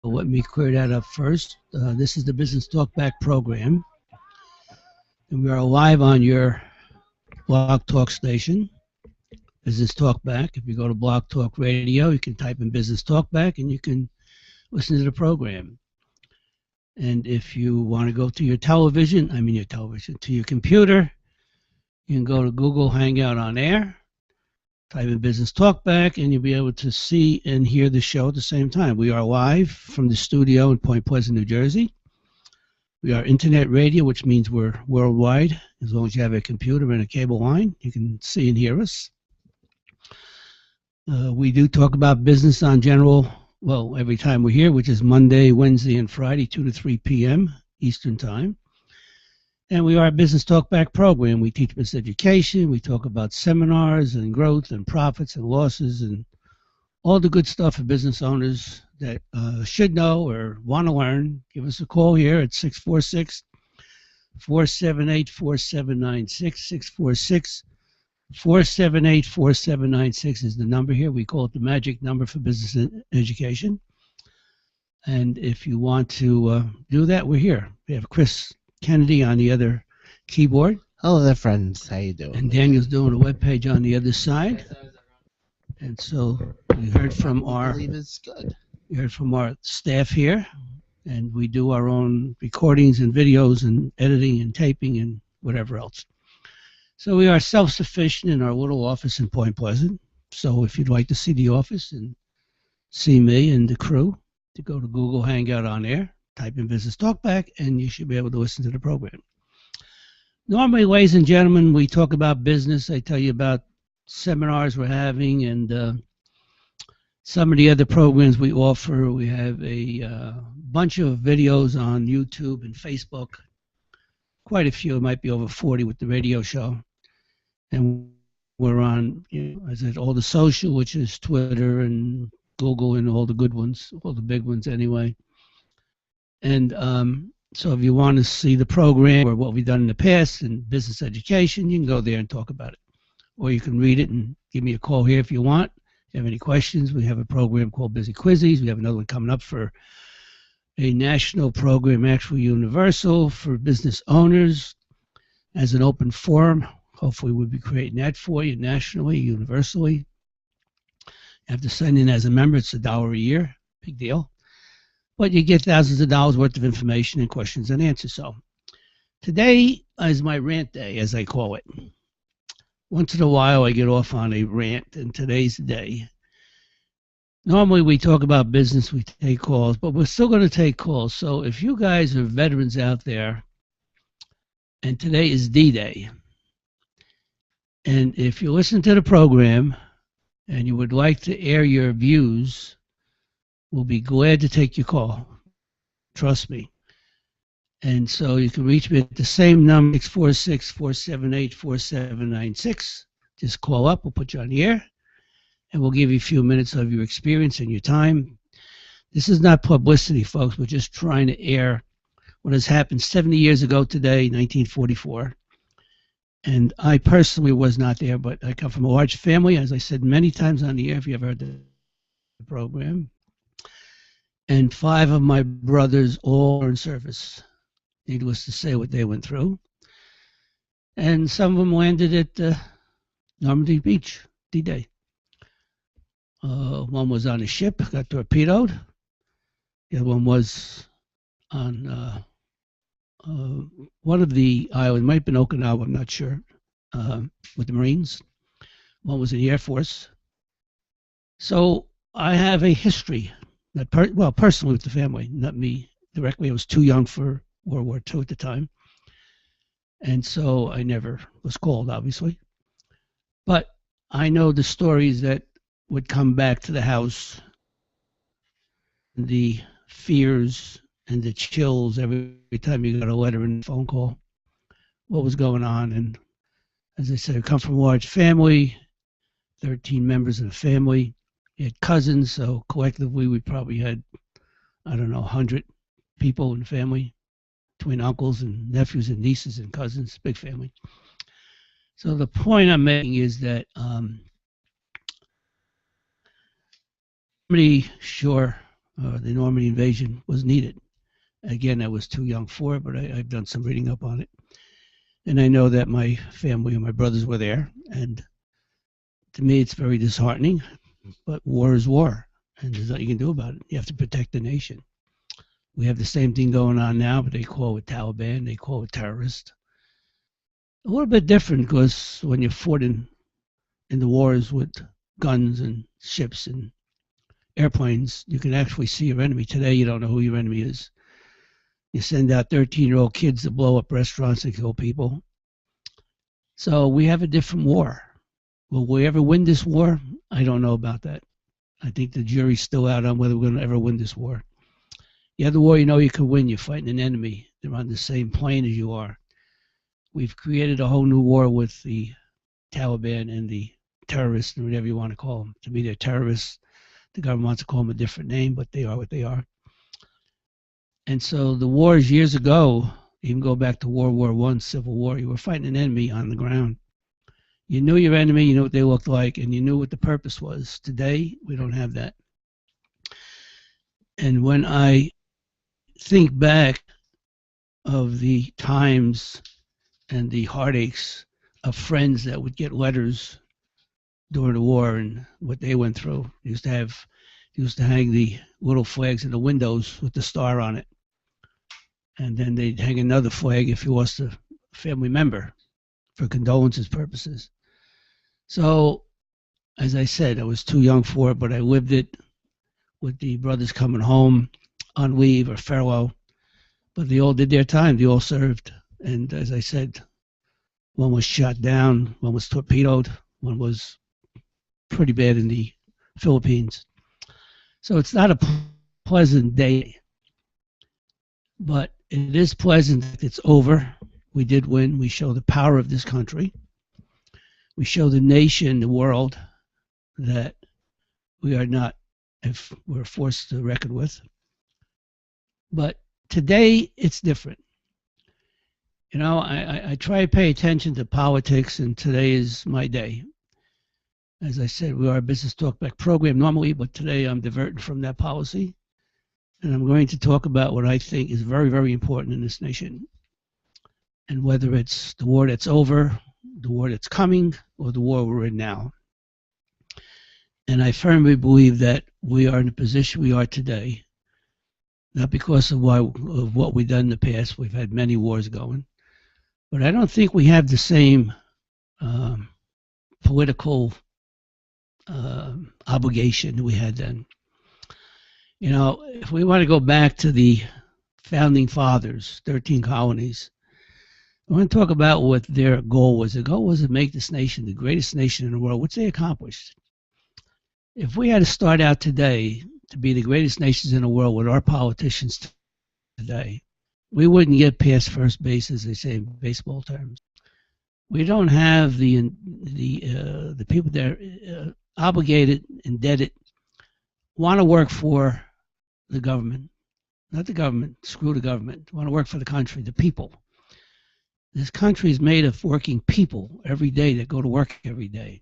let me clear that up first. This is the Business Talkback program, and we are live on your Blog Talk station, Business Talkback. If you go to Blog Talk Radio, you can type in Business Talkback, and you can listen to the program. And if you want to go to your to your computer, you can go to Google Hangout on Air, type in Business Talkback, and you'll be able to see and hear the show at the same time. We are live from the studio in Point Pleasant, New Jersey. We are internet radio, which means we're worldwide. As long as you have a computer and a cable line, you can see and hear us. We do talk about business on general, every time we're here, which is Monday, Wednesday, and Friday, 2 to 3 p.m. Eastern Time. And we are a Business Talkback program. We teach business education. We talk about seminars and growth and profits and losses and all the good stuff for business owners that should know or want to learn. Give us a call here at 646-478-4796. 646-478-4796 is the number here. We call it the magic number for business education. And if you want to do that, we're here. We have Chris Kennedy on the other keyboard. Hello there, friends. How you doing? And Daniel's doing a web page on the other side. And so we heard from our staff here, and we do our own recordings and videos and editing and taping and whatever else. So we are self-sufficient in our little office in Point Pleasant. So if you'd like to see the office and see me and the crew, to go to Google Hangout on Air, type in Business Talkback, and you should be able to listen to the program. Normally, ladies and gentlemen, we talk about business. I tell you about seminars we're having and some of the other programs we offer. We have a bunch of videos on YouTube and Facebook. Quite a few. It might be over 40 with the radio show. And we're on, as I said, all the social, which is Twitter and Google and all the good ones, all the big ones anyway. And so if you want to see the program or what we've done in the past in business education, you can go there and talk about it. Or you can read it and give me a call here if you want. If you have any questions, we have a program called Busy Quizzes. We have another one coming up for a national program, actually universal, for business owners as an open forum. Hopefully we'll be creating that for you nationally, universally. You have to sign in as a member. It's $1 a year. Big deal. But you get thousands of dollars worth of information and questions and answers. So today is my rant day, as I call it. Once in a while I get off on a rant, and today's the day. Normally we talk about business, we take calls, but we're still going to take calls. So if you guys are veterans out there, and today is D-Day, and if you listen to the program and you would like to air your views, we'll be glad to take your call. Trust me. And so you can reach me at the same number, 646-478-4796. Just call up. We'll put you on the air, and we'll give you a few minutes of your experience and your time. This is not publicity, folks. We're just trying to air what has happened 70 years ago today, 1944. And I personally was not there, but I come from a large family, as I said many times on the air, if you ever heard the program. And 5 of my brothers all are in service. Needless to say what they went through. And some of them landed at Normandy Beach, D-Day. One was on a ship, got torpedoed. The other one was on one of the islands, might have been Okinawa, I'm not sure, with the Marines. One was in the Air Force. So I have a history, personally with the family, not me directly. I was too young for World War II at the time. And so I never was called, obviously. But I know the stories that would come back to the house, the fears and the chills every time you got a letter and a phone call, what was going on. And as I said, I come from a large family, 13 members of the family. We had cousins, so collectively we probably had, 100 people in the family, between uncles and nephews and nieces and cousins, big family. So the point I'm making is that I'm pretty sure the Normandy invasion was needed. Again, I was too young for it, but I've done some reading up on it. And I know that my family and my brothers were there. And to me, it's very disheartening, but war is war. And there's nothing you can do about it. You have to protect the nation. We have the same thing going on now, but they call it Taliban, they call it terrorist. A little bit different because when you fought in the wars with guns and ships and airplanes, you can actually see your enemy. Today, you don't know who your enemy is. You send out 13-year-old kids to blow up restaurants and kill people. So we have a different war. Will we ever win this war? I don't know about that. I think the jury's still out on whether we're going to ever win this war. The other war, you know you can win. You're fighting an enemy. They're on the same plane as you are. We've created a whole new war with the Taliban and the terrorists, or whatever you want to call them. To me, they're terrorists. The government wants to call them a different name, but they are what they are. And so the wars years ago, even go back to World War I, Civil War, you were fighting an enemy on the ground. You knew your enemy, you knew what they looked like, and you knew what the purpose was. Today, we don't have that. And when I think back of the times and the heartaches of friends that would get letters during the war and what they went through, used to hang the little flags in the windows with the star on it. And then they'd hang another flag if you lost a family member for condolences purposes. So, as I said, I was too young for it, but I lived it with the brothers coming home on leave or furlough. But they all did their time. They all served. And as I said, one was shot down, one was torpedoed, one was pretty bad in the Philippines. So it's not a pleasant day, but it is pleasant that it's over. We did win. We show the power of this country. We show the nation, the world, that we are not, if we're forced to reckon with. But today, it's different. You know, I try to pay attention to politics, and today is my day. As I said, we are a business talkback program normally, but today I'm diverting from that policy. And I'm going to talk about what I think is very, very important in this nation. And whether it's the war that's over, the war that's coming, or the war we're in now. And I firmly believe that we are in the position we are today, not because of what we've done in the past. We've had many wars going. But I don't think we have the same political obligation that we had then. You know, if we want to go back to the founding fathers, 13 colonies, I want to talk about what their goal was. The goal was to make this nation the greatest nation in the world, which they accomplished. If we had to start out today to be the greatest nations in the world with our politicians today, we wouldn't get past first base, as they say in baseball terms. We don't have the people that are obligated, indebted, want to work for the government, not the government, screw the government, want to work for the country, the people. This country is made of working people every day that go to work every day.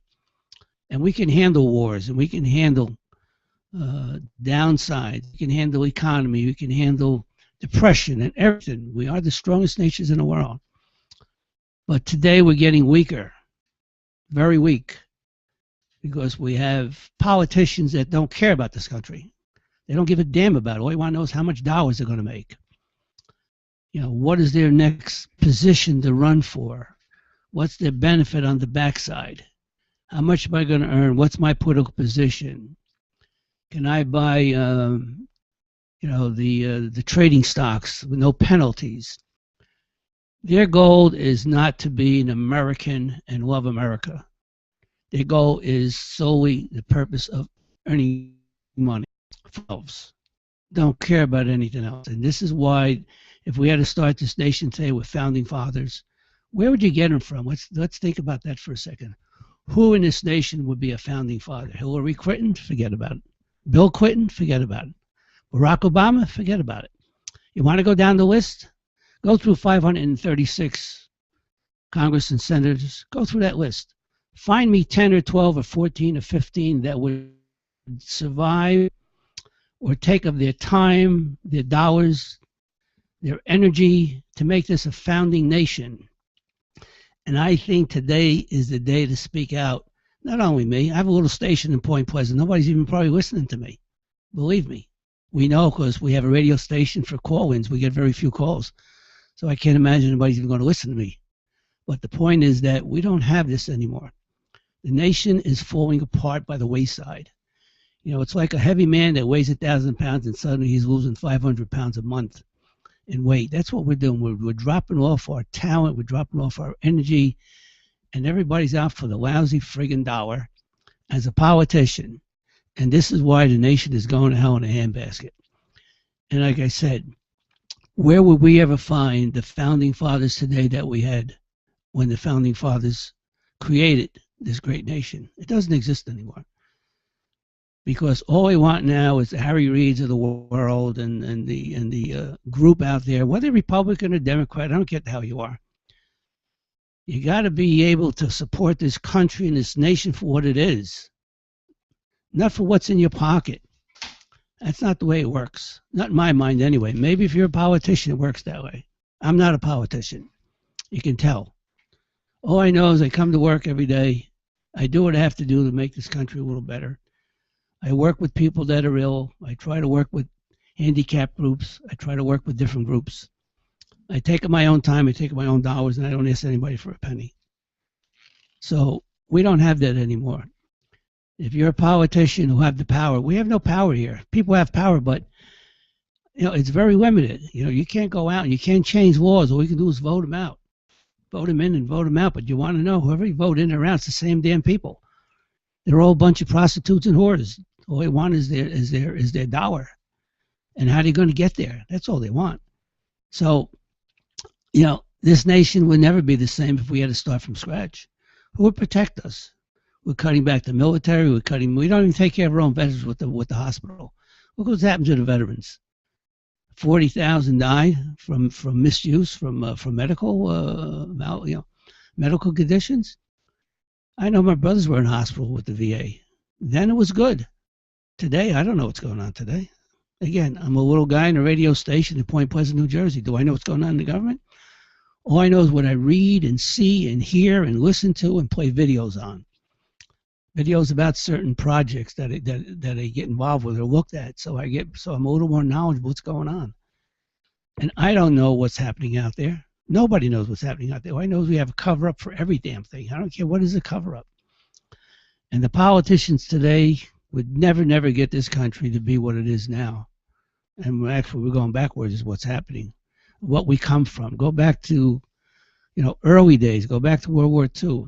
And we can handle wars, and we can handle downsides, we can handle economy, we can handle depression and everything. We are the strongest nations in the world. But today we're getting weaker, very weak, because we have politicians that don't care about this country. They don't give a damn about it. All you want to know is how much dollars they're going to make. You know, what is their next position to run for? What's their benefit on the backside? How much am I going to earn? What's my political position? Can I buy, the trading stocks with no penalties? Their goal is not to be an American and love America. Their goal is solely the purpose of earning money for themselves. Don't care about anything else. And this is why, if we had to start this nation today with founding fathers, where would you get them from? Let's think about that for a second. Who in this nation would be a founding father? Hillary Clinton? Forget about it. Bill Clinton? Forget about it. Barack Obama? Forget about it. You want to go down the list? Go through 536 Congress and senators. Go through that list. Find me 10 or 12 or 14 or 15 that would survive or take of their time, their dollars, their energy to make this a founding nation. And I think today is the day to speak out. Not only me, I have a little station in Point Pleasant. Nobody's even probably listening to me. Believe me. We know because we have a radio station for call-ins. We get very few calls. So I can't imagine anybody's even going to listen to me. But the point is that we don't have this anymore. The nation is falling apart by the wayside. You know, it's like a heavy man that weighs 1,000 pounds and suddenly he's losing 500 pounds a month in weight. That's what we're doing. We're dropping off our talent. We're dropping off our energy. And everybody's out for the lousy friggin' dollar as a politician. And this is why the nation is going to hell in a handbasket. And like I said, where would we ever find the founding fathers today that we had when the founding fathers created this great nation? It doesn't exist anymore. Because all we want now is the Harry Reids of the world and the group out there, whether Republican or Democrat, I don't care how you are. You got to be able to support this country and this nation for what it is, not for what's in your pocket. That's not the way it works. Not in my mind anyway. Maybe if you're a politician, it works that way. I'm not a politician. You can tell. All I know is I come to work every day. I do what I have to do to make this country a little better. I work with people that are ill. I try to work with handicap groups. I try to work with different groups. I take my own time. I take my own dollars, and I don't ask anybody for a penny. So we don't have that anymore. If you're a politician who have the power, we have no power here. People have power, but you know it's very limited. You know, you can't go out and you can't change laws. All you can do is vote them out, vote them in and vote them out. But you want to know whoever you vote in or out, it's the same damn people. They're all a bunch of prostitutes and whores. All they want is their dollar, and how are they going to get there? That's all they want. So, you know, this nation would never be the same if we had to start from scratch. Who would protect us? We're cutting back the military. We don't even take care of our own veterans with the hospital. Look what's happened to the veterans. 40,000 died from misuse, from medical medical conditions. I know my brothers were in hospital with the VA. Then it was good. Today, I don't know what's going on today. Again, I'm a little guy in a radio station in Point Pleasant, New Jersey. Do I know what's going on in the government? All I know is what I read and see and hear and listen to and play videos on. Videos about certain projects that I get involved with or looked at. So I'm a little more knowledgeable what's going on. And I don't know what's happening out there. Nobody knows what's happening out there. All I know is we have a cover-up for every damn thing. I don't care what is a cover-up. And the politicians today would never get this country to be what it is now. And we're going backwards is what's happening. What we come from. Go back to, early days. Go back to World War II.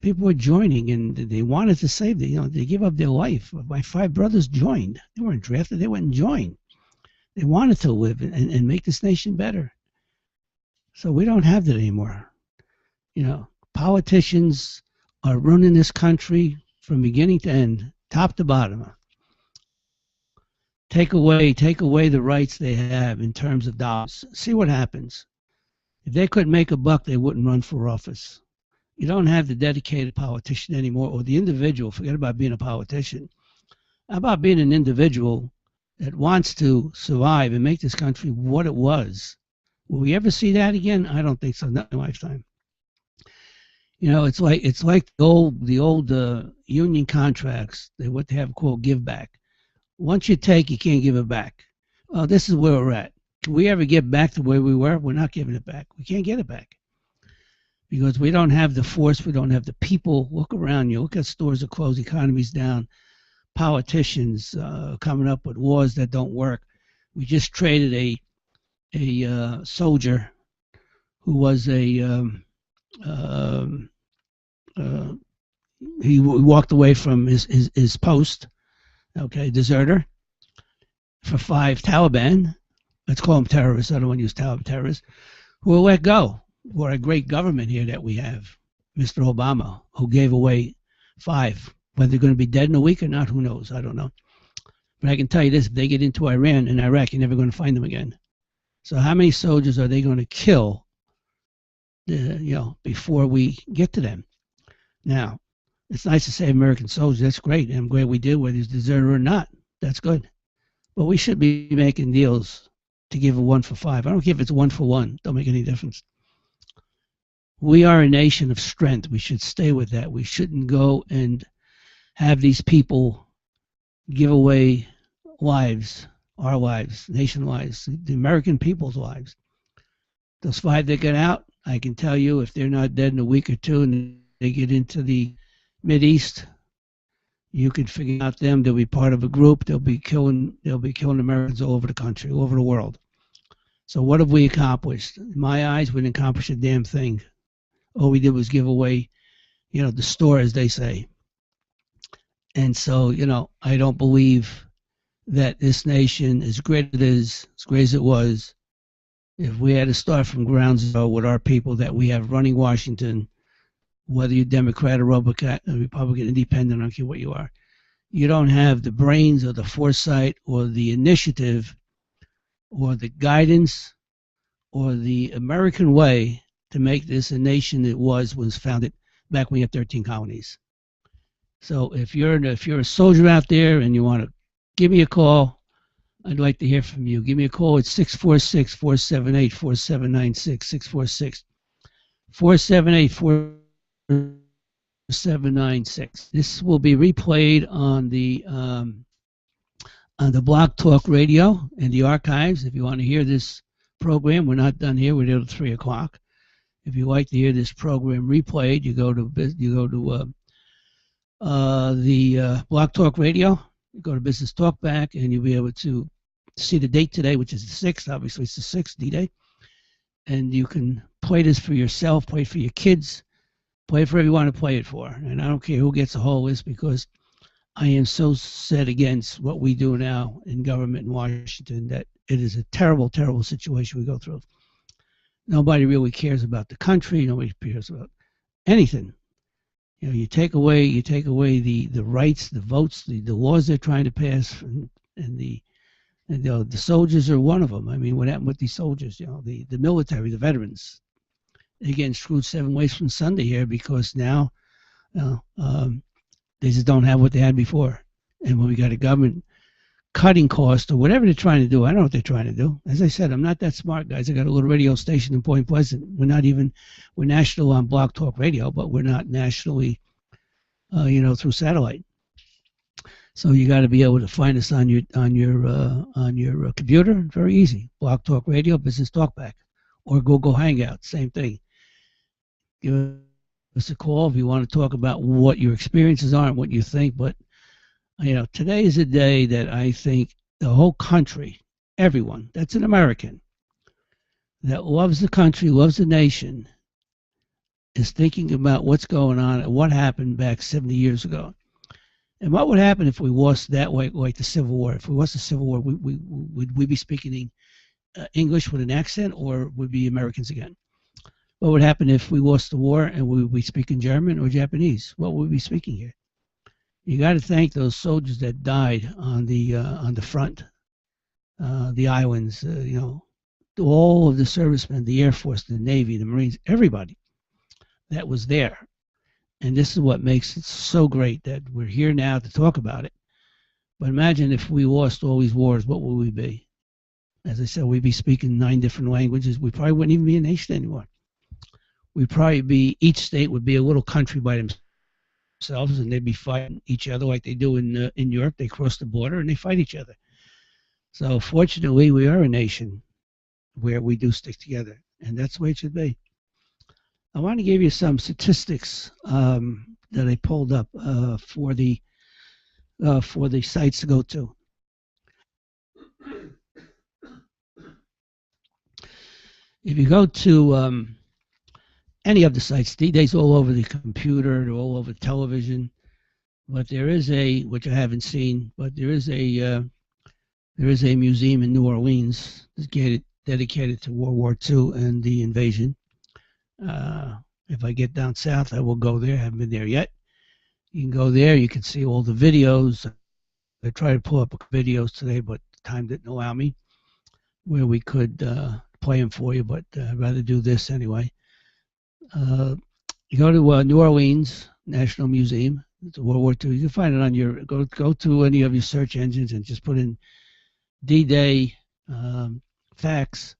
People were joining, and they wanted to save they give up their life. My 5 brothers joined. They weren't drafted. They went and joined. They wanted to live and make this nation better. So we don't have that anymore. Politicians are running this country from beginning to end, top to bottom. Take away the rights they have in terms of dollars. See what happens. If they couldn't make a buck, they wouldn't run for office. You don't have the dedicated politician anymore, or the individual. Forget about being a politician. How about being an individual that wants to survive and make this country what it was? Will we ever see that again? I don't think so. Not in my lifetime. It's like the old union contracts. What they have called give back. Once you take, you can't give it back. Well, this is where we're at. Can we ever get back to where we were? We're not giving it back. We can't get it back because we don't have the force. We don't have the people. Look around you. Look at stores that close, economies down, politicians coming up with laws that don't work. We just traded a soldier who was he walked away from his post, deserter, for 5 Taliban, let's call them terrorists, I don't want to use terrorists, who were let go. We're a great government here that we have, Mr. Obama, who gave away 5. Whether they're going to be dead in a week or not, who knows? I don't know. But I can tell you this, if they get into Iran and Iraq, you're never going to find them again. So how many soldiers are they going to kill before we get to them? Now, it's nice to say American soldiers. That's great. And I'm glad we did, whether he's deserter or not. That's good. But we should be making deals to give a 1 for 5. I don't care if it's 1 for 1. Don't make any difference. We are a nation of strength. We should stay with that. We shouldn't go and have these people give away lives, our lives, nation lives, the American people's lives. Those 5 that get out, I can tell you, if they're not dead in a week or two and they get into the East, you can figure out them. They'll be part of a group. They'll be killing. They'll be killing Americans all over the country, all over the world. So what have we accomplished? In my eyes, we didn't accomplish a damn thing. All we did was give away, the store, as they say. And so, I don't believe that this nation, as great as great as it was, if we had to start from ground zero with our people that we have running Washington, whether you're Democrat or Republican, Independent, I don't care what you are, you don't have the brains or the foresight or the initiative or the guidance or the American way to make this a nation it was founded back when you had 13 colonies. So if you're a soldier out there and you want to give me a call, I'd like to hear from you. Give me a call at 646-478-4796, 646-478-4796. This will be replayed on the Blog Talk Radio and the archives. If you want to hear this program, we're not done here. We're till 3 o'clock. If you like to hear this program replayed, you go to the Blog Talk Radio. You go to Business Talkback, and you'll be able to see the date today, which is the 6th. Obviously, it's the 6th, D-Day. And you can play this for yourself, play it for your kids, play it for everyone to play it for. And I don't care who gets a hold of this, because I am so set against what we do now in government in Washington that it is a terrible, terrible situation we go through. Nobody really cares about the country. Nobody cares about anything. You take away the rights, the votes, the laws they're trying to pass, and the soldiers are one of them. I mean, what happened with these soldiers? The military, the veterans, they're getting screwed 7 ways from Sunday here, because now they just don't have what they had before. And when we got a government cutting costs or whatever they're trying to do, I don't know what they're trying to do. As I said, I'm not that smart, guys. I got a little radio station in Point Pleasant. We're national on Blog Talk Radio, but we're not nationally, through satellite. So you got to be able to find us on your computer. Very easy. Blog Talk Radio, Business Talkback, or Google Hangout. Same thing. Give us a call if you want to talk about what your experiences are and what you think. But today is a day that I think the whole country, everyone that's an American, that loves the country, loves the nation, is thinking about what's going on and what happened back 70 years ago. And what would happen if we lost that way, like the Civil War? If we lost the Civil War, would we be speaking English with an accent, or would we be Americans again? What would happen if we lost the war and we would be speaking German or Japanese? What would we be speaking here? You got to thank those soldiers that died on the front, the islands. All of the servicemen, the Air Force, the Navy, the Marines, everybody that was there. And this is what makes it so great that we're here now to talk about it. But imagine if we lost all these wars, what would we be? As I said, we'd be speaking 9 different languages. We probably wouldn't even be a nation anymore. We'd probably be, each state would be a little country by themselves, and they'd be fighting each other like they do in Europe. They cross the border and they fight each other. So fortunately, we are a nation where we do stick together, and that's the way it should be. I want to give you some statistics that I pulled up for the sites to go to. If you go to any of the sites, D-Day's all over the computer, they're all over television, but there is which I haven't seen, but there is a museum in New Orleans dedicated to World War II and the invasion. If I get down south, I will go there. I haven't been there yet. You can go there. You can see all the videos. I tried to pull up videos today, but time didn't allow me, where we could play them for you, but I'd rather do this anyway. You go to New Orleans National Museum. It's a World War II. You can find it on your, go to any of your search engines and just put in D-Day facts,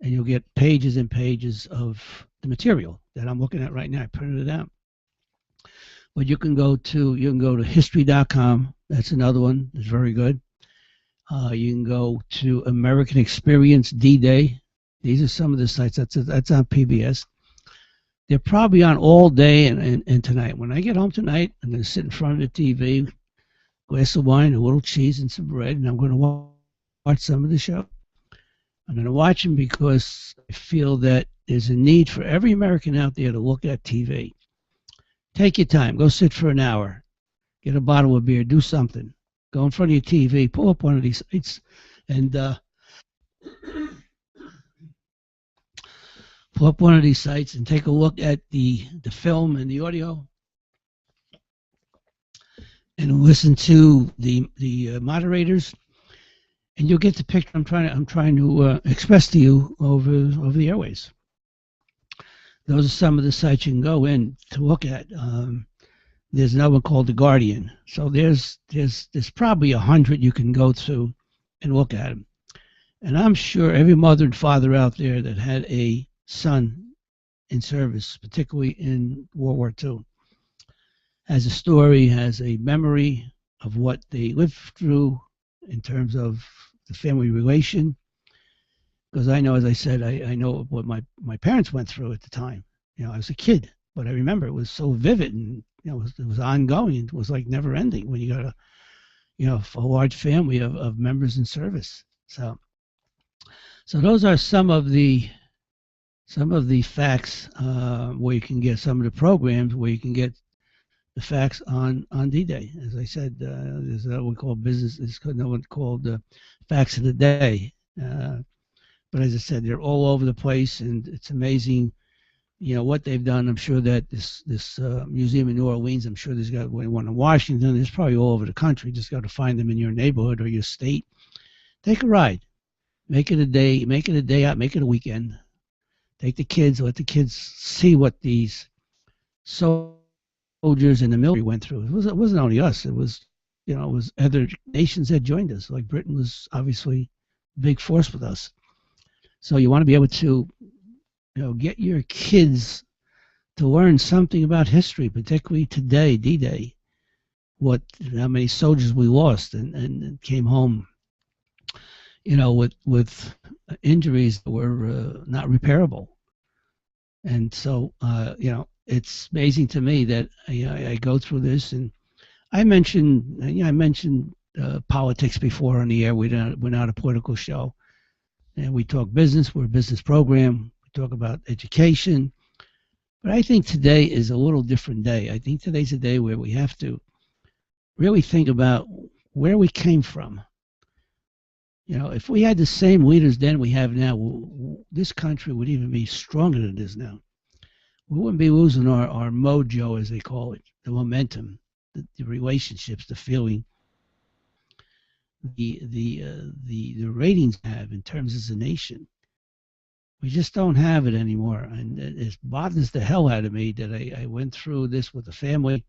and you'll get pages and pages of the material that I'm looking at right now. I printed it out. But you can go to history.com. That's another one. It's very good. You can go to American Experience D-Day. These are some of the sites. That's on PBS. They're probably on all day and tonight. When I get home tonight, I'm going to sit in front of the TV, glass of wine, a little cheese, and some bread, and I'm going to watch some of the show. I'm going to watch them because I feel that there's a need for every American out there to look at TV. Take your time. Go sit for an hour. Get a bottle of beer. Do something. Go in front of your TV. Pull up one of these sites and pull up one of these sites and take a look at the film and the audio and listen to the moderators, and you'll get the picture I'm trying to express to you over the airways. Those are some of the sites you can go in to look at. There's another one called The Guardian. So there's probably 100 you can go through and look at them. And I'm sure every mother and father out there that had a son in service, particularly in World War II, has a story, has a memory of what they lived through in terms of the family relation. Because I know, as I said, I know what my parents went through at the time. I was a kid, but I remember it was so vivid, and it was ongoing. It was like never ending when you got a large family of members in service. So those are some of the facts where you can get some of the programs where you can get the facts on D-Day. As I said, there's another one called business. There's another one called Facts of the Day. But as I said, they're all over the place, and it's amazing, what they've done. I'm sure that this museum in New Orleans, I'm sure there's got one in Washington. There's probably all over the country. You just got to find them in your neighborhood or your state. Take a ride. Make it a day. Make it a day out. Make it a weekend. Take the kids. Let the kids see what these soldiers in the military went through. It wasn't only us. It was other nations that joined us. Like Britain was obviously a big force with us. So you want to be able to, get your kids to learn something about history, particularly today, D-Day. How many soldiers we lost and came home, with injuries that were not repairable. And so, it's amazing to me that I go through this, and I mentioned politics before on the air. We're not a political show. And we talk business. We're a business program. We talk about education. But I think today is a little different day. I think today's a day where we have to really think about where we came from. If we had the same leaders then we have now, this country would even be stronger than it is now. We wouldn't be losing our mojo, as they call it, the momentum, the relationships, the feeling, the ratings have in terms as a nation. We just don't have it anymore, and it bothers the hell out of me that I went through this with the family,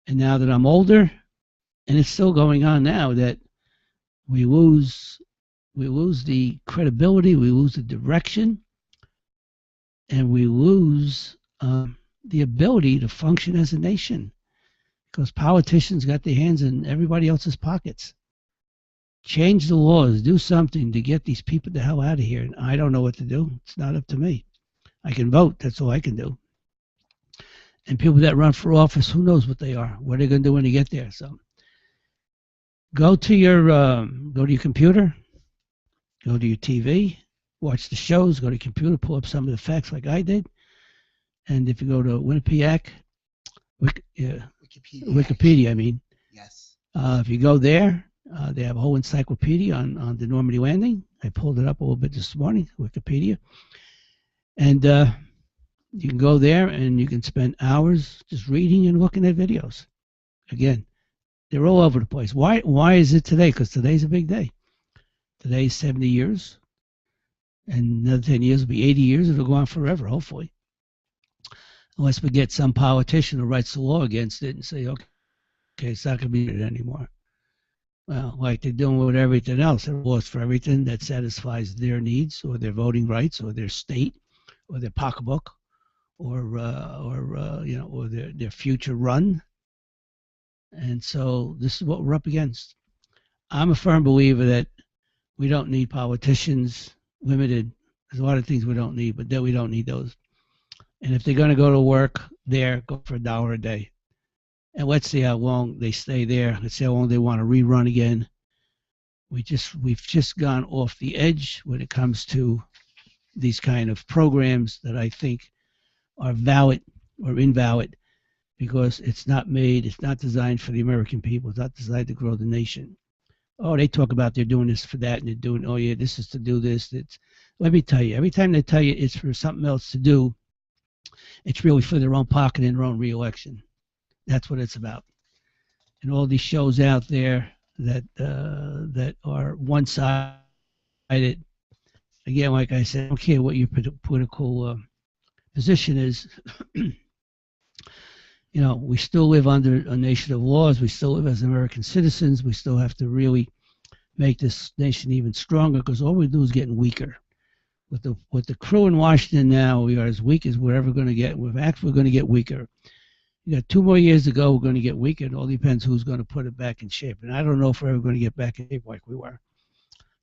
and now that I'm older, and it's still going on now, that we lose the credibility, we lose the direction, and we lose the ability to function as a nation, because politicians got their hands in everybody else's pockets. Change the laws, do something to get these people the hell out of here. And I don't know what to do. It's not up to me. I can vote. That's all I can do. And people that run for office, who knows what they are? What are they going to do when they get there? So go to your computer, go to your TV, watch the shows, go to your computer, pull up some of the facts like I did. And if you go to Wikipedia, I mean. Yes. If you go there, they have a whole encyclopedia on the Normandy landing. I pulled it up a little bit this morning, Wikipedia. And you can go there and you can spend hours just reading and looking at videos. Again, they're all over the place. Why is it today? Because today's a big day. Today's 70 years. And another 10 years will be 80 years. It'll go on forever, hopefully. Unless we get some politician who writes the law against it and say, okay, it's not going to be it anymore. Well, like they're doing with everything else, they're laws for everything that satisfies their needs or their voting rights or their state or their pocketbook or their future run. And so this is what we're up against. I'm a firm believer that we don't need politicians limited. There's a lot of things we don't need, but that we don't need those. And if they're going to go to work there, go for $1 a day. And let's see how long they stay there. Let's see how long they want to rerun again. We've just gone off the edge when it comes to these kind of programs that I think are valid or invalid because it's not designed for the American people. It's not designed to grow the nation. Oh, they talk about they're doing this for that and they're doing, oh yeah, this is to do this. Let me tell you, every time they tell you it's for something else to do, it's really for their own pocket and their own reelection. That's what it's about. And all these shows out there that are one-sided. Again, like I said, I don't care what your political position is. We still live under a nation of laws. We still live as American citizens. We still have to really make this nation even stronger because all we do is getting weaker. With the crew in Washington now, we are as weak as we're ever going to get. We're actually going to get weaker. You got 2 more years to go. We're going to get weaker. It all depends who's going to put it back in shape. And I don't know if we're ever going to get back in shape like we were.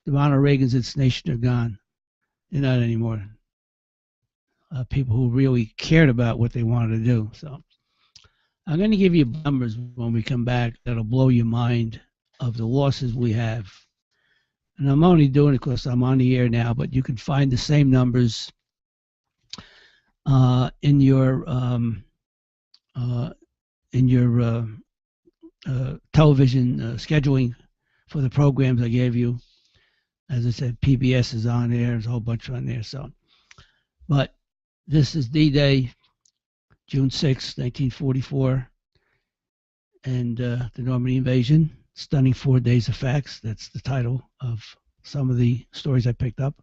The Ronald Reagans in this nation are gone. They're not anymore. People who really cared about what they wanted to do. So I'm going to give you numbers when we come back that'll blow your mind of the losses we have. And I'm only doing it because I'm on the air now, but you can find the same numbers in your television scheduling for the programs I gave you. As I said, PBS is on there. There's a whole bunch on there. But this is D-Day, June 6, 1944, and the Normandy invasion. Stunning 4 days of facts. That's the title of some of the stories I picked up.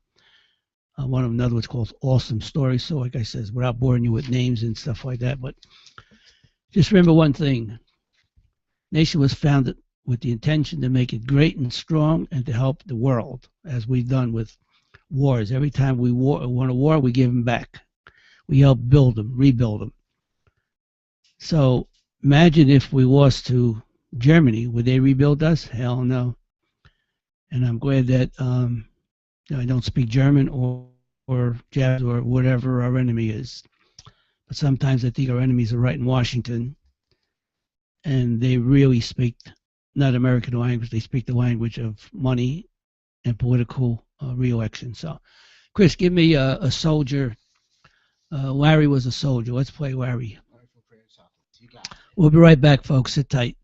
One of them, another one's called Awesome Stories. So, like I said, without boring you with names and stuff like that, but just remember one thing. Nation was founded with the intention to make it great and strong and to help the world, as we've done with wars. Every time we won a war, we give them back. We help build them, rebuild them. So imagine if we lost to Germany, would they rebuild us? Hell no. And I'm glad that I don't speak German or Japanese or whatever our enemy is. But sometimes I think our enemies are right in Washington, and they really speak not American language. They speak the language of money and political re-election. So, Chris, give me a soldier. Larry was a soldier. Let's play Larry. We'll be right back, folks. Sit tight.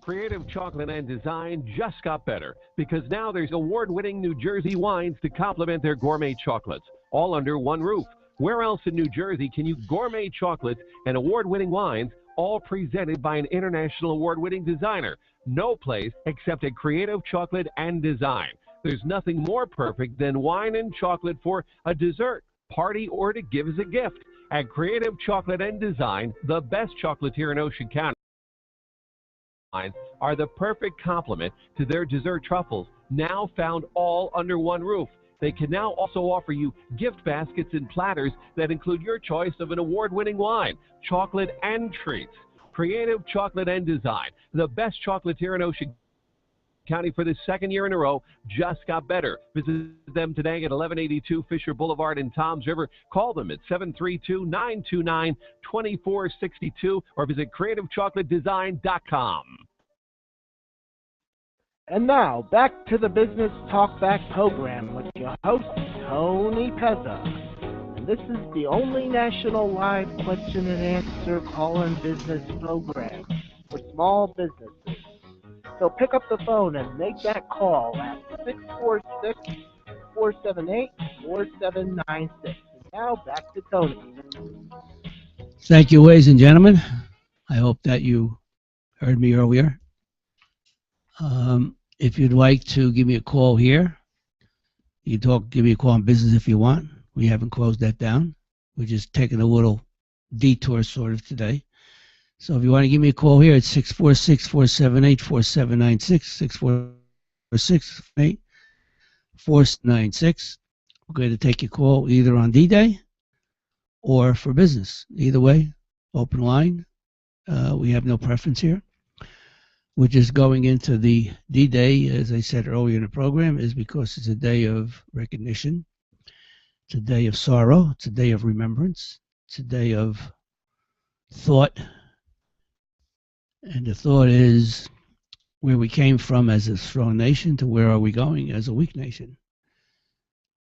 Creative chocolate and design just got better because now there's award-winning New Jersey wines to complement their gourmet chocolates, all under one roof. Where else in New Jersey can you gourmet chocolates and award-winning wines, all presented by an international award-winning designer? No place except at Creative Chocolate and Design. There's nothing more perfect than wine and chocolate for a dessert, party, or to give as a gift. At Creative Chocolate and Design, the best chocolatier in Ocean County are the perfect complement to their dessert truffles, now found all under one roof. They can now also offer you gift baskets and platters that include your choice of an award-winning wine, chocolate, and treats. Creative Chocolate and Design, the best chocolatier in Ocean County for the second year in a row, just got better. Visit them today at 1182 Fisher Boulevard in Toms River. Call them at 732-929-2462 or visit creativechocolatedesign.com. And now, back to the Business Talkback program with your host, Tony Pezza. And this is the only national live question and answer call-in business program for small businesses. So pick up the phone and make that call at 646-478-4796. And now, back to Tony. Thank you, ladies and gentlemen. I hope that you heard me earlier. If you'd like to give me a call here, you can give me a call on business if you want. We haven't closed that down. We're just taking a little detour sort of today. So if you want to give me a call here at 646-478-4796, 646-478-4796. We're going to take your call either on D-Day or for business. Either way, open line. We have no preference here. We're just going into the D-Day, as I said earlier in the program, is because it's a day of recognition. It's a day of sorrow. It's a day of remembrance. It's a day of thought. And the thought is where we came from as a strong nation to where are we going as a weak nation.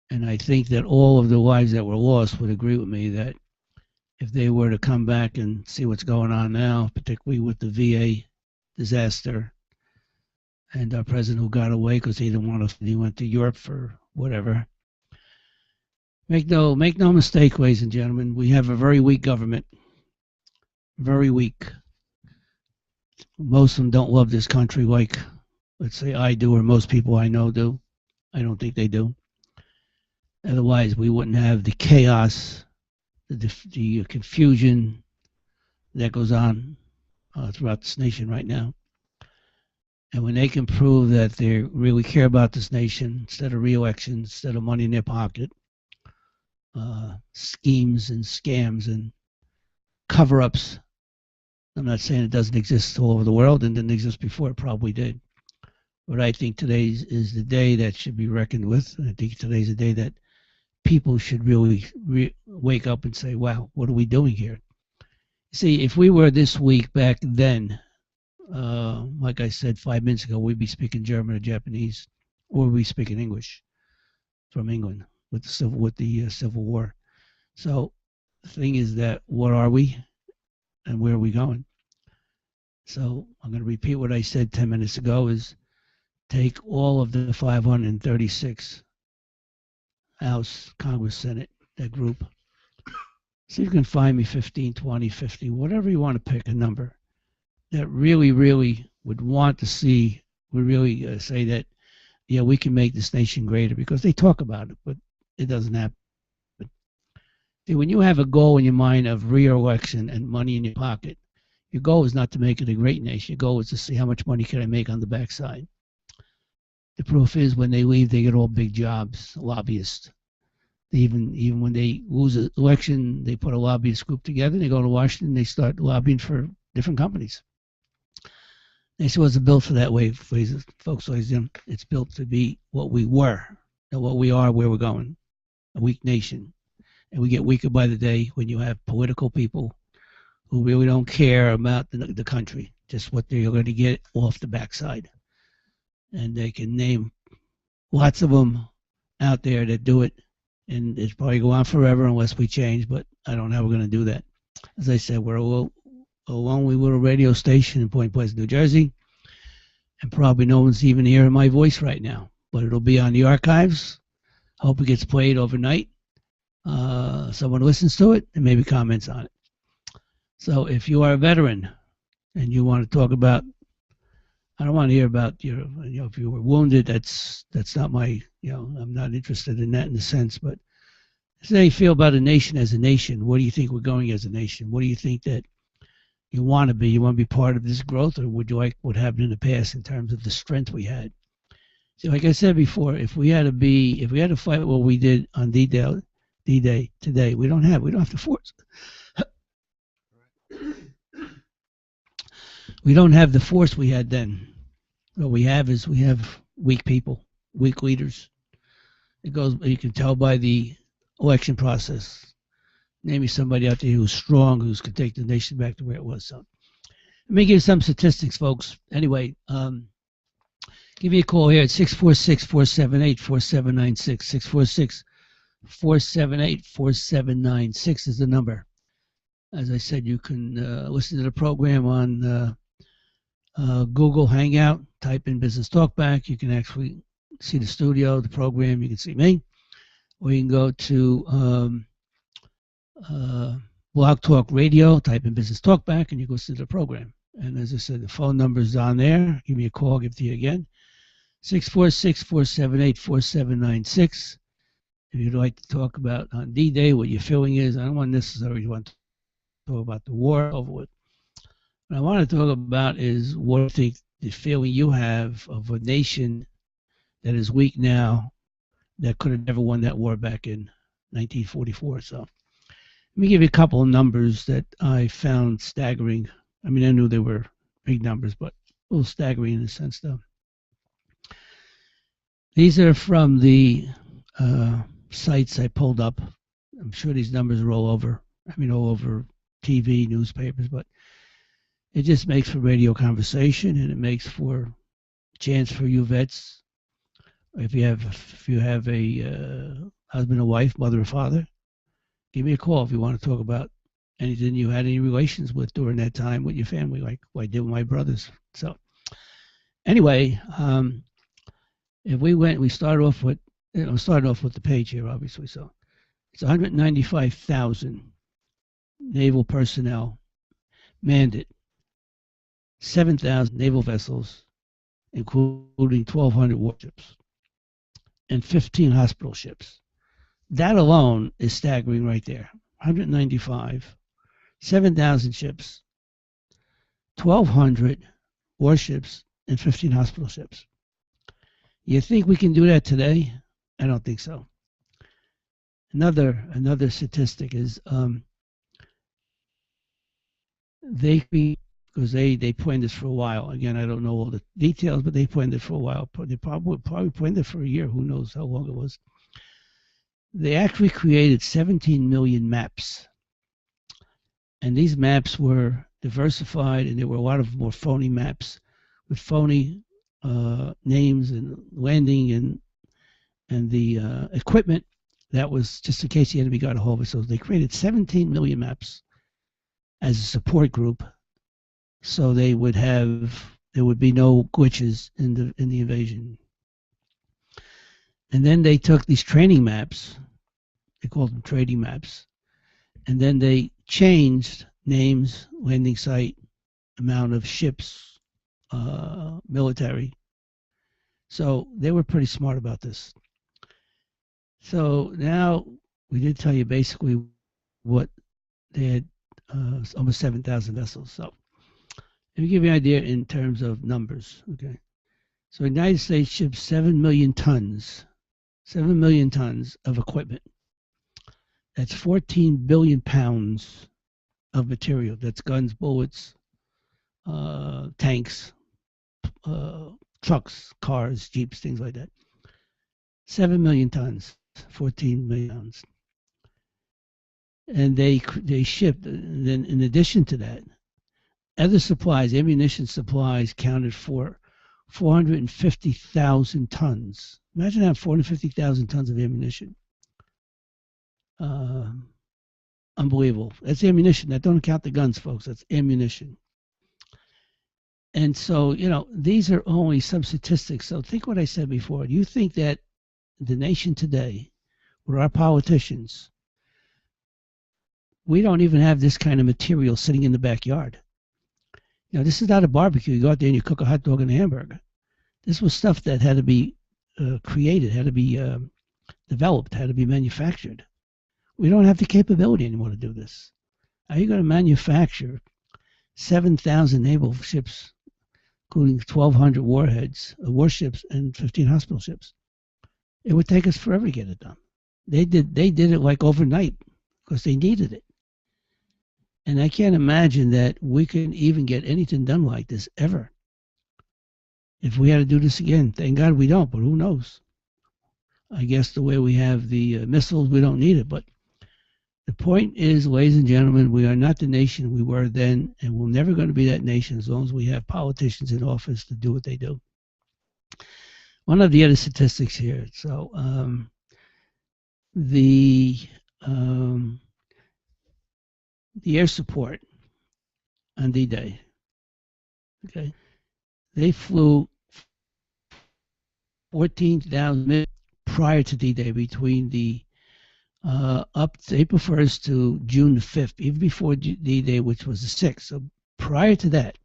And I think that all of the lives that were lost would agree with me that if they were to come back and see what's going on now, particularly with the VA disaster and our president who got away because he didn't want to, he went to Europe for whatever. Make no mistake, ladies and gentlemen, we have a very weak government. Very weak. Most of them don't love this country like, let's say, I do or most people I know do. I don't think they do. Otherwise, we wouldn't have the chaos, the confusion that goes on throughout this nation right now. And when they can prove that they really care about this nation, instead of re-election, instead of money in their pocket, schemes and scams and cover-ups. I'm not saying it doesn't exist all over the world and didn't exist before. It probably did. But I think today is the day that should be reckoned with. I think today's the day that people should really wake up and say, wow, what are we doing here? See, if we were this weak back then, like I said 5 minutes ago, we'd be speaking German or Japanese, or we'd be speaking English from England with the Civil War. So the thing is that what are we and where are we going? So I'm going to repeat what I said 10 minutes ago is take all of the 536 House, Congress, Senate, that group. See if you can find me 15, 20, 50, whatever you want to pick a number that really, really would want to see, would really say that, yeah, we can make this nation greater because they talk about it, but it doesn't happen. See, when you have a goal in your mind of re-election and money in your pocket, your goal is not to make it a great nation. Your goal is to see how much money can I make on the backside. The proof is when they leave, they get all big jobs, lobbyists. They even when they lose an election, they put a lobbyist group together. They go to Washington. They start lobbying for different companies. They say, "Was it built for that way, folks?" It's built to be what we were, not what we are, where we're going. A weak nation, and we get weaker by the day when you have political people who really don't care about the country, just what they're going to get off the backside. And they can name lots of them out there that do it, and it's probably go on forever unless we change, but I don't know how we're going to do that. As I said, we're a lonely little radio station in Point Pleasant, New Jersey, and probably no one's even hearing my voice right now, but it'll be on the archives. Hope it gets played overnight. Someone listens to it and maybe comments on it. So if you are a veteran and you want to talk about, I don't want to hear about your, if you were wounded, that's not my, I'm not interested in that in a sense, but say you feel about a nation as a nation. What do you think we're going as a nation? What do you think that you want to be? You want to be part of this growth, or would you like what happened in the past in terms of the strength we had? See, like I said before, if we had to fight what we did on D-Day today, we don't have the force. We don't have the force we had then. What we have is weak people, weak leaders. You can tell by the election process. Name me somebody out there who's strong, who can take the nation back to where it was. So let me give you some statistics, folks. Anyway, give me a call here at 646-478-4796. 646-478-4796 is the number. As I said, you can listen to the program on Google Hangout, type in Business Talkback. You can actually see the studio, the program. You can see me. Or you can go to Blog Talk Radio, type in Business Talkback, and you go see the program. And as I said, the phone number is on there. Give me a call. I'll give it to you again. 646-478-4796. If you'd like to talk about on D-Day what your feeling is, I don't want necessarily want to talk about the war over with. What I want to talk about is what I think the feeling you have of a nation that is weak now that could have never won that war back in 1944. So let me give you a couple of numbers that I found staggering. I mean, I knew they were big numbers, but a little staggering in a sense, though. These are from the sites I pulled up. I'm sure these numbers are all over. I mean, all over TV, newspapers, but it just makes for radio conversation, and it makes for a chance for you vets, if you have a husband or wife, mother or father, give me a call if you want to talk about anything you had any relations with during that time with your family, like I did with my brothers. So anyway, if we started off with the page here, obviously. So it's 195,000 naval personnel manned it, 7,000 naval vessels, including 1,200 warships, and 15 hospital ships. That alone is staggering right there. 195, 7,000 ships, 1,200 warships, and 15 hospital ships. You think we can do that today? I don't think so. Another statistic is because they planned this for a while. Again, I don't know all the details, but they planned it for a while. They probably planned it for a year. Who knows how long it was? They actually created 17 million maps, and these maps were diversified, and there were a lot of more phony maps with phony names and landing and the equipment that was just in case the enemy got a hold of it. So they created 17 million maps as a support group, so there would be no glitches in the invasion. And then they took these training maps, they called them trading maps, and then they changed names, landing site, amount of ships, military. So they were pretty smart about this. So now we did tell you basically what they had, almost 7,000 vessels. So let me give you an idea in terms of numbers. Okay, so the United States ships 7 million tons of equipment. That's 14 billion pounds of material. That's guns, bullets, tanks, trucks, cars, jeeps, things like that. 7 million tons, 14 million pounds. And they shipped, and then in addition to that, other supplies, ammunition supplies counted for 450,000 tons. Imagine having 450,000 tons of ammunition. Unbelievable. That's ammunition. That don't count the guns, folks. That's ammunition. And so, these are only some statistics. So think what I said before. You think that the nation today, with our politicians, we don't even have this kind of material sitting in the backyard. This is not a barbecue. You go out there and you cook a hot dog and a hamburger. This was stuff that had to be created, had to be developed, had to be manufactured. We don't have the capability anymore to do this. How are you going to manufacture 7,000 naval ships, including 1,200 warships, and 15 hospital ships? It would take us forever to get it done. They did it like overnight because they needed it. And I can't imagine that we can even get anything done like this ever. If we had to do this again, thank God we don't, but who knows? I guess the way we have the missiles, we don't need it. But the point is, ladies and gentlemen, we are not the nation we were then, and we're never going to be that nation as long as we have politicians in office to do what they do. One of the other statistics here. So the air support on D-Day, okay, they flew 14,000 prior to D-Day, between the up to April 1st to June the 5th, even before D-Day, which was the 6th. So prior to that,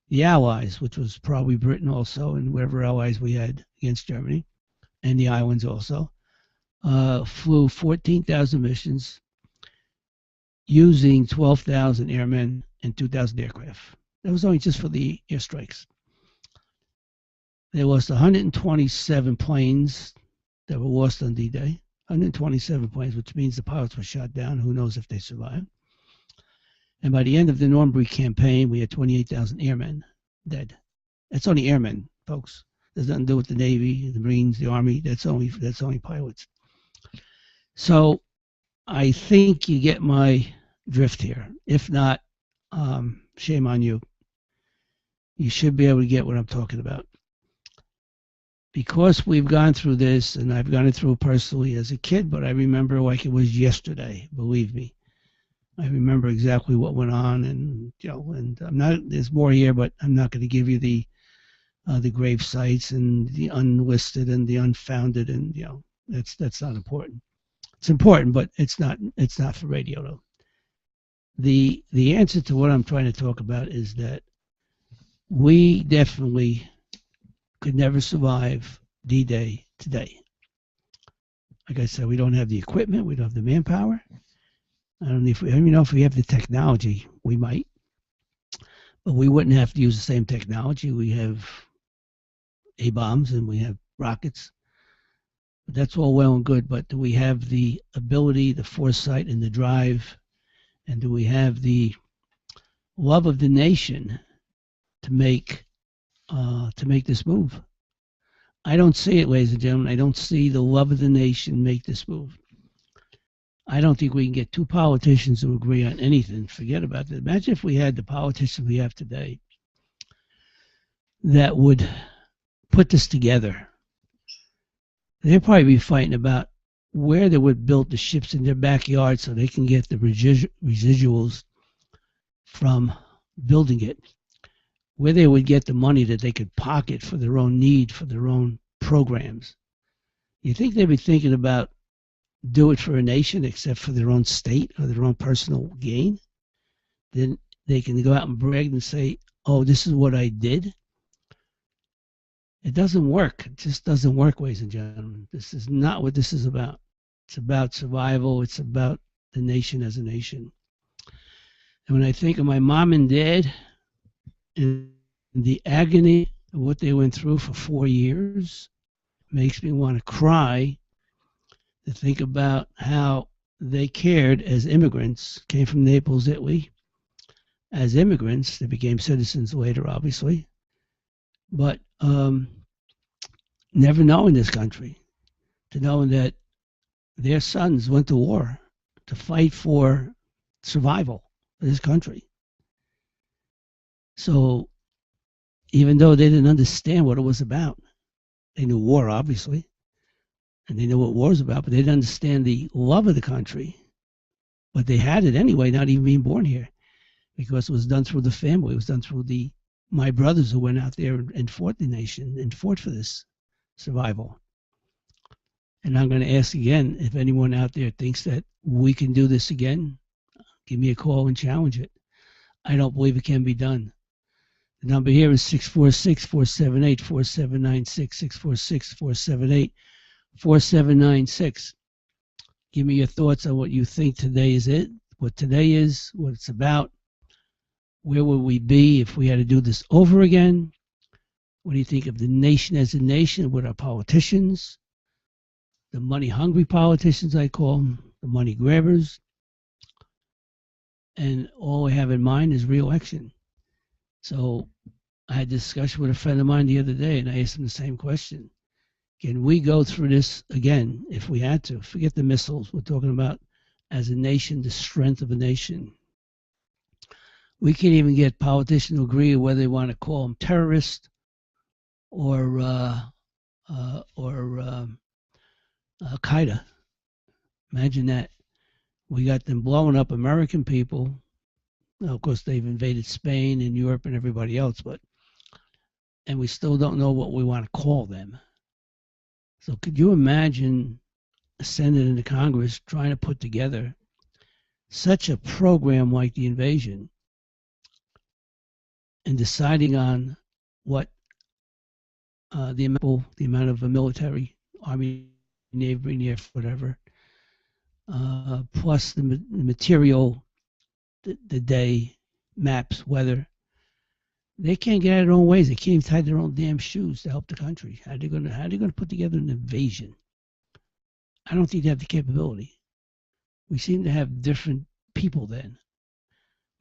the Allies, which was probably Britain also, and whatever allies we had against Germany, and the islands also, flew 14,000 missions using 12,000 airmen and 2,000 aircraft. That was only just for the airstrikes. There was 127 planes that were lost on D-Day. 127 planes, which means the pilots were shot down. Who knows if they survived? And by the end of the Normandy campaign, we had 28,000 airmen dead. That's only airmen, folks. There's nothing to do with the Navy, the Marines, the Army. That's only pilots. So I think you get my drift here. If not, shame on you. You should be able to get what I'm talking about. Because we've gone through this, and I've gone through it personally as a kid, but I remember like it was yesterday, believe me. I remember exactly what went on, and and I'm not. There's more here, but I'm not going to give you the grave sites and the unlisted and the unfounded, and that's not important. It's important, but it's not for radio though. The answer to what I'm trying to talk about is that we definitely could never survive D-Day today. Like I said, we don't have the equipment, we don't have the manpower. I don't even know if we have the technology. We might, but we wouldn't have to use the same technology. We have A-bombs and we have rockets. That's all well and good, but do we have the ability, the foresight, and the drive, and do we have the love of the nation to make this move? I don't see it, ladies and gentlemen. I don't see the love of the nation make this move. I don't think we can get two politicians to agree on anything. Forget about that. Imagine if we had the politicians we have today that would put this together. They'd probably be fighting about where they would build the ships in their backyard so they can get the residuals from building it, where they would get the money that they could pocket for their own need, for their own programs. You think they'd be thinking about do it for a nation except for their own state or their own personal gain? Then they can go out and brag and say, oh, this is what I did. It doesn't work. It just doesn't work, ladies and gentlemen. This is not what this is about. It's about survival. It's about the nation as a nation. And when I think of my mom and dad and the agony of what they went through for 4 years, it makes me want to cry to think about how they cared as immigrants, came from Naples, Italy. As immigrants, they became citizens later, obviously. But never knowing this country, to know that their sons went to war to fight for survival of this country. So even though they didn't understand what it was about, they knew war, obviously, and they knew what war was about, but they didn't understand the love of the country. But they had it anyway, not even being born here, because it was done through the family. It was done through my brothers who went out there and fought the nation and fought for this survival. And I'm going to ask again, if anyone out there thinks that we can do this again, give me a call and challenge it. I don't believe it can be done. The number here is 646-478-4796, 646-478-4796. Give me your thoughts on what you think today is it, what today is, what it's about. Where would we be if we had to do this over again? What do you think of the nation as a nation with our politicians? The money-hungry politicians, I call them, the money grabbers. And all I have in mind is re-election. So I had a discussion with a friend of mine the other day, and I asked him the same question. Can we go through this again if we had to? Forget the missiles. We're talking about, as a nation, the strength of a nation. We can't even get politicians to agree whether they want to call them terrorists or Al-Qaeda. Imagine that. We got them blowing up American people. Now, of course, they've invaded Spain and Europe and everybody else, and we still don't know what we want to call them. So could you imagine a Senate and the Congress trying to put together such a program like the invasion and deciding on what the amount of a military, Army, Navy, Air Force, whatever, plus the material, the day, maps, weather. They can't get out of their own ways. They can't even tie their own damn shoes to help the country. How are they gonna put together an invasion? I don't think they have the capability. We seem to have different people then.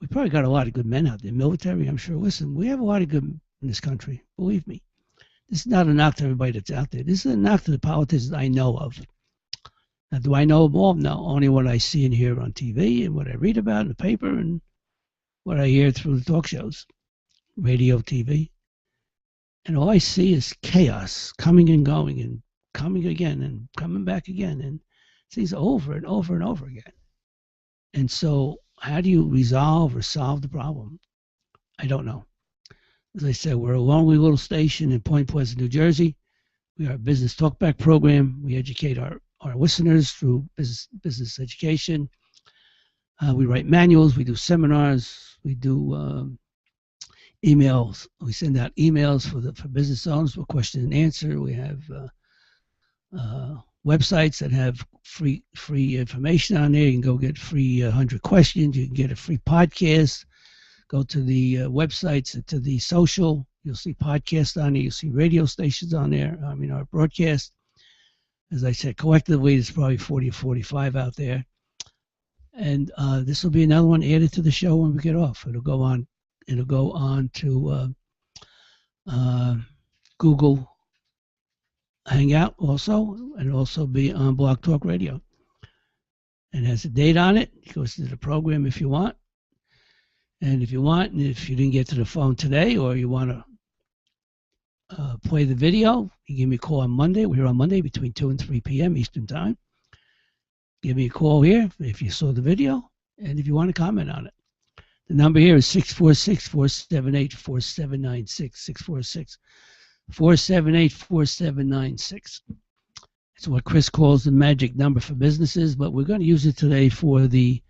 We probably got a lot of good men out there. Military, I'm sure. Listen, we have a lot of good men in this country. Believe me. This is not a knock to everybody that's out there. This is a knock to the politicians I know of. Now, do I know them all? No. Only what I see and hear on TV and what I read about in the paper and what I hear through the talk shows. Radio, TV, and all I see is chaos coming and going and coming again and coming back again, and things over and over and over again. And so how do you resolve or solve the problem? I don't know. As I said, we're a lonely little station in Point Pleasant, New Jersey. We are a business talkback program. We educate our listeners through business education. We write manuals. We do seminars. We do emails. We send out emails for business owners for question and answer. We have websites that have free information on there. You can go get free 100 questions. You can get a free podcast. Go to the websites, to the social. You'll see podcasts on there. You'll see radio stations on there. I mean, our broadcast. As I said, collectively, there's probably 40 or 45 out there. And this will be another one added to the show when we get off. It'll go on to Google Hangout also, and also be on Blog Talk Radio. And it has a date on it. You can listen to the program if you want. And if you didn't get to the phone today, or you want to play the video, you give me a call on Monday. We're here on Monday between 2 and 3 p.m. Eastern Time. Give me a call here if you saw the video, and if you want to comment on it. The number here is 646-478-4796, 646-478-4796. It's what Chris calls the magic number for businesses, but we're going to use it today for the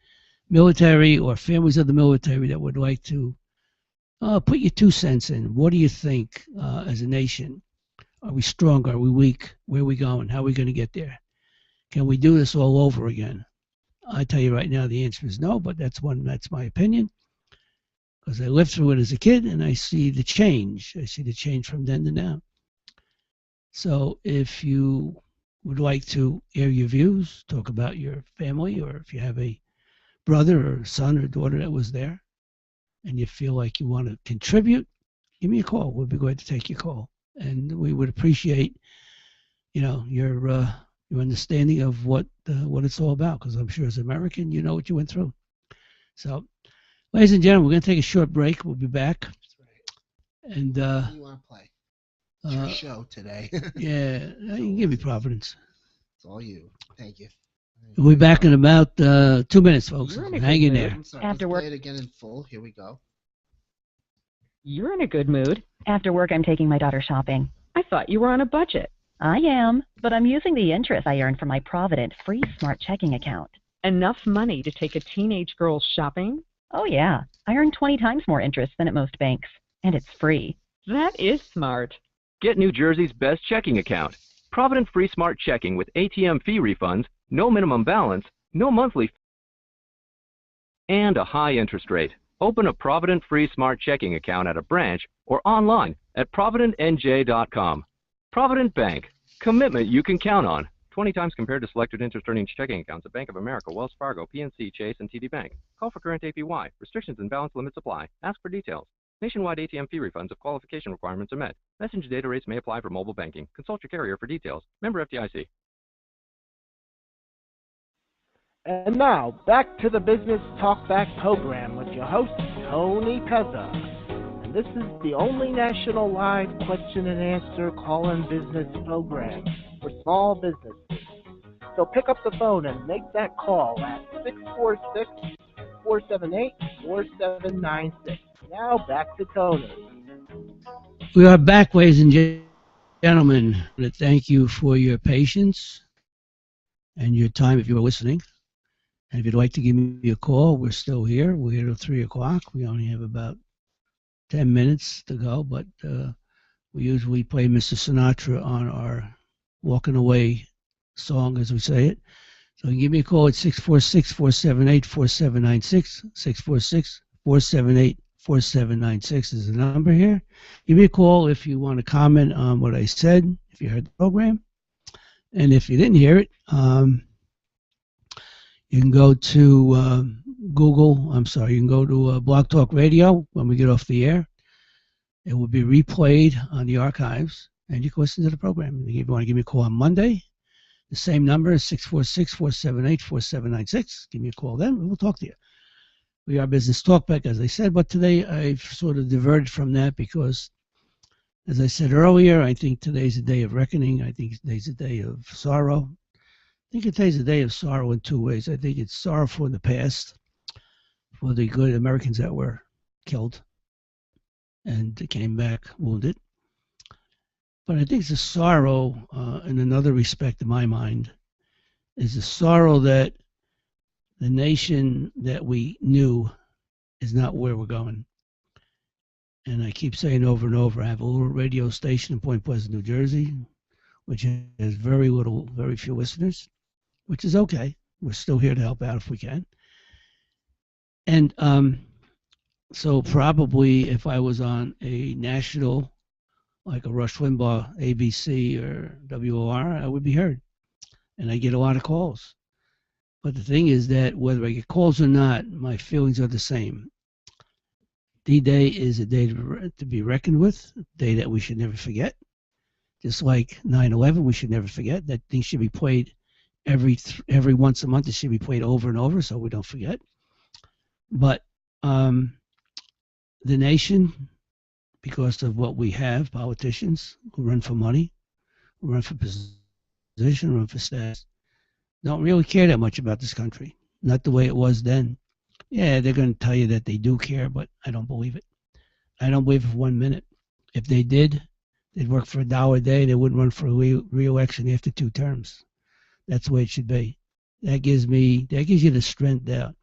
military or families of the military that would like to put your 2 cents in. What do you think as a nation? Are we strong? Are we weak? Where are we going? How are we going to get there? Can we do this all over again? I tell you right now, the answer is no, but that's my opinion. Because I lived through it as a kid, and I see the change. I see the change from then to now. So if you would like to air your views, talk about your family, or if you have a brother or son or daughter that was there, and you feel like you want to contribute, give me a call. We'll be glad to take your call. And we would appreciate, your understanding of what it's all about, because I'm sure as an American, you know what you went through. So, ladies and gentlemen, we're going to take a short break. We'll be back. That's right. And what do you want to play? It's your show today. Yeah, you can give me Providence. It's all you. Thank you. We'll be back in about 2 minutes, folks. Hang in there. I'm sorry. After Let's work. play it again in full. Here we go. You're in a good mood. After work, I'm taking my daughter shopping. I thought you were on a budget. I am, but I'm using the interest I earn from my Provident free smart checking account. Enough money to take a teenage girl shopping? Oh, yeah. I earn 20 times more interest than at most banks, and it's free. That is smart. Get New Jersey's best checking account. Provident Free Smart Checking with ATM fee refunds, no minimum balance, no monthly, and a high interest rate. Open a Provident Free Smart Checking account at a branch or online at providentnj.com. Provident Bank. Commitment you can count on. 20 times compared to selected interest earning checking accounts at Bank of America, Wells Fargo, PNC, Chase, and TD Bank. Call for current APY. Restrictions and balance limits apply. Ask for details. Nationwide ATM fee refunds if qualification requirements are met. Message data rates may apply for mobile banking. Consult your carrier for details. Member FDIC. And now, back to the Business Talkback program with your host, Tony Pezza. And this is the only national live question and answer call-in business program for small businesses. So pick up the phone and make that call at 646-478-4796. Now back to Tony. We are back, ladies and gentlemen. I want to thank you for your patience and your time if you were listening. And if you'd like to give me a call, we're still here. We're here till 3 o'clock. We only have about 10 minutes to go, but we usually play Mr. Sinatra on our walking away song, as we say it. So you can give me a call at 646-478-4796, 646-478-4796 is the number here. Give me a call if you want to comment on what I said, if you heard the program. And if you didn't hear it, you can go to you can go to Blog Talk Radio when we get off the air. It will be replayed on the archives, and you can listen to the program. If you want to give me a call on Monday, the same number is 646-478-4796. Give me a call then, and we'll talk to you. We are Business Talkback, as I said, but today I've sort of diverted from that because, as I said earlier, I think today's a day of reckoning. I think today's a day of sorrow. I think today's a day of sorrow in two ways. I think it's sorrowful in the past for the good Americans that were killed and came back wounded. But I think it's a sorrow in another respect in my mind, is a sorrow that the nation that we knew is not where we're going. And I keep saying over and over, I have a little radio station in Point Pleasant, New Jersey, which has very few listeners, which is okay. We're still here to help out if we can. And so probably if I was on a national, like a Rush Limbaugh, ABC or WOR, I would be heard. And I get a lot of calls. But the thing is that whether I get calls or not, my feelings are the same. D-Day is a day to be reckoned with, a day that we should never forget. Just like 9/11, we should never forget. That thing should be played every once a month. It should be played over and over so we don't forget. But the nation, because of what we have, politicians who run for money, who run for position, run for status, don't really care that much about this country. Not the way it was then. Yeah, they're going to tell you that they do care, but I don't believe it. I don't believe it for 1 minute. If they did, they'd work for $1 a day. They wouldn't run for a re-election after 2 terms. That's the way it should be. That gives you the strength that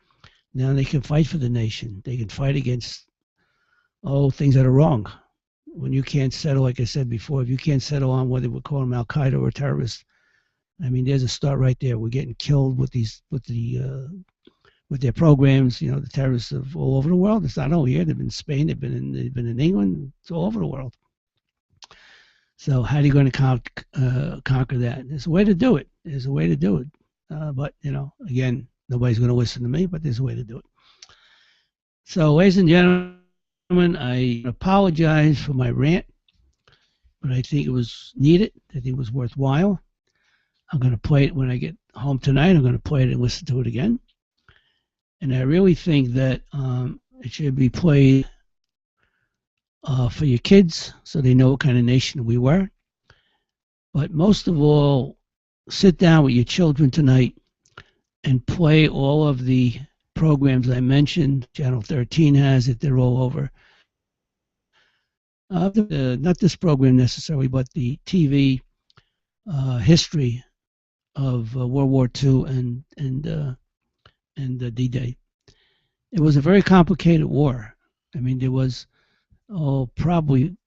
now they can fight for the nation. They can fight against things that are wrong. When you can't settle, like I said before, if you can't settle on whether we're calling them Al-Qaeda or terrorists, I mean, there's a start right there. We're getting killed with their programs. You know, the terrorists of all over the world. It's not only here. They've been in Spain. They've been in England. It's all over the world. So how are you going to conquer that? There's a way to do it. But again, nobody's going to listen to me. But there's a way to do it. So, ladies and gentlemen, I apologize for my rant, but I think it was needed. I think it was worthwhile. I'm going to play it when I get home tonight. I'm going to play it and listen to it again. And I really think that it should be played for your kids so they know what kind of nation we were. But most of all, sit down with your children tonight and play all of the programs I mentioned. Channel 13 has it. They're all over. Not this program necessarily, but the TV history of World War II and D-Day. It was a very complicated war. I mean, there was probably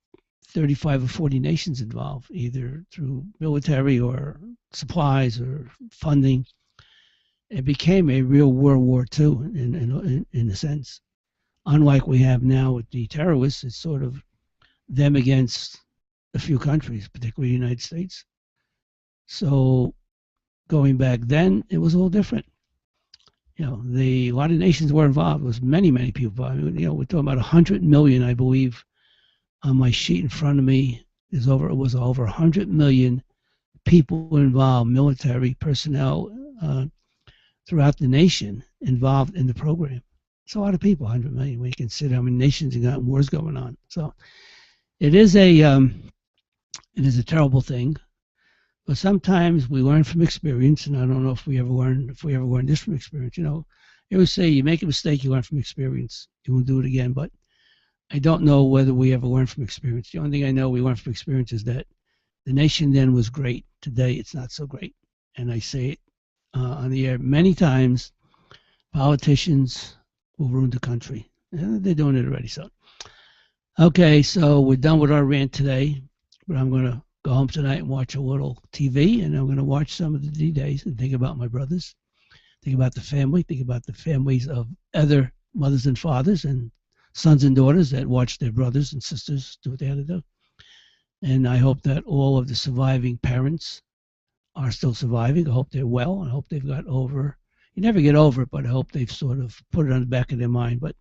35 or 40 nations involved, either through military or supplies or funding. It became a real World War II in a sense. Unlike we have now with the terrorists, it's sort of them against a few countries, particularly the United States. So going back then, it was a little different. A lot of nations were involved. There was many people. I mean, we're talking about 100 million, I believe, on my sheet in front of me. It was over 100 million people involved, military personnel throughout the nation involved in the program. It's a lot of people, 100 million. When you consider how many nations and got wars going on. So it is a terrible thing. But sometimes we learn from experience, and I don't know if we ever learned this from experience. I always say you make a mistake, you learn from experience. You won't do it again. But I don't know whether we ever learned from experience. The only thing I know we learned from experience is that the nation then was great. Today it's not so great. And I say it on the air many times. Politicians will ruin the country. And they're doing it already. So, okay, so we're done with our rant today. But I'm going to go home tonight and watch a little TV, and I'm going to watch some of the D-Days and think about my brothers, think about the family, think about the families of other mothers and fathers and sons and daughters that watch their brothers and sisters do what they had to do. And I hope that all of the surviving parents are still surviving. I hope they're well. I hope they've got over. You never get over it, but I hope they've sort of put it on the back of their mind. But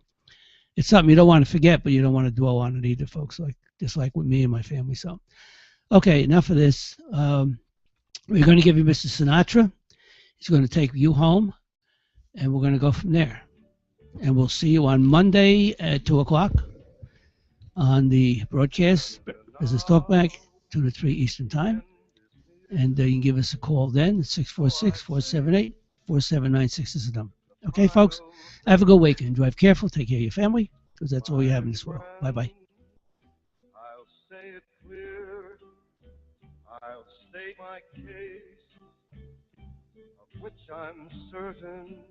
it's something you don't want to forget, but you don't want to dwell on it either, folks. Just like with me and my family. So, okay, enough of this. We're going to give you Mr. Sinatra. He's going to take you home, and we're going to go from there. And we'll see you on Monday at 2 o'clock on the broadcast, Business Talkback, 2 to 3 Eastern Time. And you can give us a call then, 646-478-4796 is the number. Okay, folks? Have a good weekend. Drive careful. Take care of your family, because that's all you have in this world. Bye-bye. I'll say it clear. I'll state my case, of which I'm certain.